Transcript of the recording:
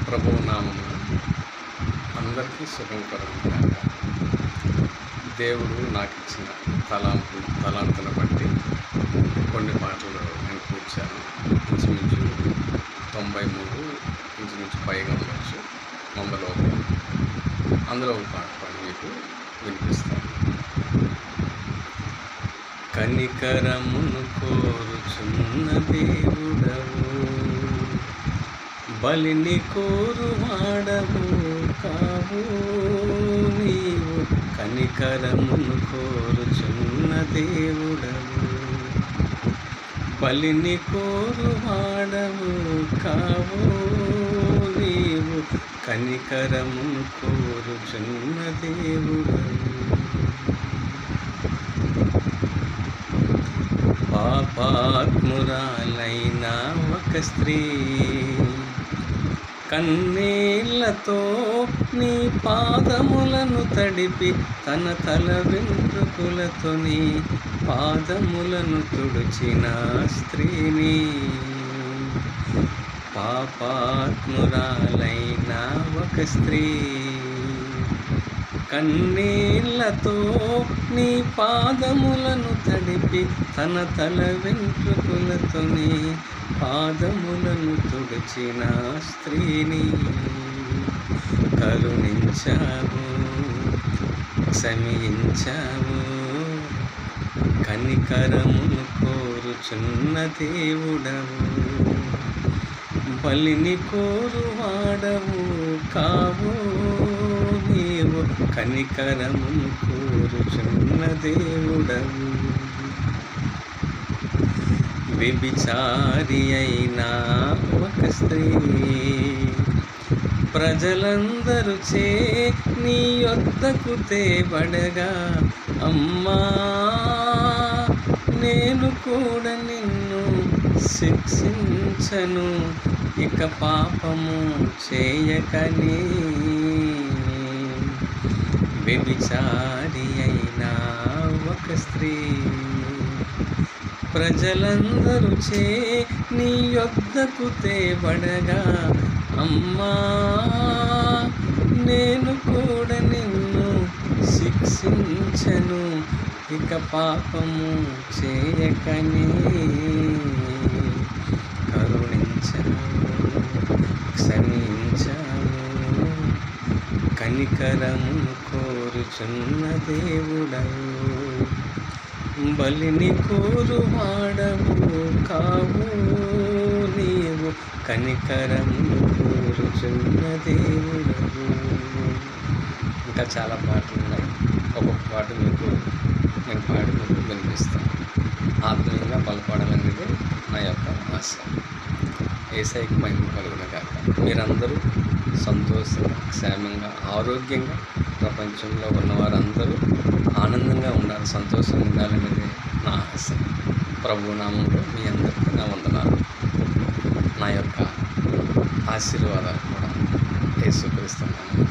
ప్రభువు నామమున అందరికీ శుభం కలుగుగాక. దేవుడు నాకు ఇచ్చిన తలాంతుల బట్టి కొన్ని పాటలు నేను కూర్చాను. ఇంచుమించు 93 ఇంచుమించు పైగా ఉండొచ్చు. అందులో ఒక పాట పాడి మీకు వినిపిస్తాను. కనికరమును కోరుచున్న దేవుడవు, బలిని కోరువాడవు కావు నీవు. కనికరమును కోరుచున్న దేవుడవు, బలిని కోరువాడవు కావు నీవు. కనికరమును కోరుచున్న దేవుడవు. పాపాత్మురాలైన ఒక స్త్రీ కన్నీళ్లతో నీ పాదములను తడిపి తన తల వెంట్రుకలతో నీ పాదములను తుడిచిన స్త్రీని. పాపాత్మురాలైన ఒక స్త్రీ కన్నీళ్లతో నీ పాదములను తడిపి తన తల వెంట్రుకలతో నీ పాదములను తుడిచిన స్త్రీని కరుణించావు, క్షమించావు. కనికరమును కోరుచున్న దేవుడవు, బలిని కోరువాడవు కావు నీవు. కనికరమును కోరుచున్న దేవుడవు. వ్యభిచారి అయిన ఒక స్త్రీ ప్రజలందరూ చే నీ యొద్దకు తేబడగా, అమ్మా నేను కూడా నిన్ను శిక్షించను, ఇక పాపము చేయకని. వ్యభిచారి అయిన ఒక స్త్రీ ప్రజలందరూ చే నీ యొద్దకు తేబడగా, అమ్మా నేను కూడా నిన్ను శిక్షించను, ఇక పాపము చేయకని. కరుణించావు, క్షమించావు. కనికరమును కోరుచున్న దేవుడవు, బలిని కోరువాడవు కావు నీవు. కనికరమును కోరుచున్న దేవుడవు. ఇంకా చాలా పాటలు ఉన్నాయి. ఒక్కొక్క పాట మీకు నేను పాడి మీకు వినిపిస్తాను. ఆత్మీయంగా బలపడాలనేది నా యొక్క ఆశ. యేసయ్యకి మహిమ కలుగును గాక. మీరందరూ సంతోషంగా, క్షేమంగా, ఆరోగ్యంగా, ప్రపంచంలో ఉన్న వారందరూ ఆనందంగా ఉండాలి, సంతోషంగా ఉండాలనేది నా ఆశ. ప్రభువు నామంలో మీ అందరికీ నా వందనాలు. నా యొక్క ఆశీర్వాదాలు కూడా యేసుక్రీస్తు నామములో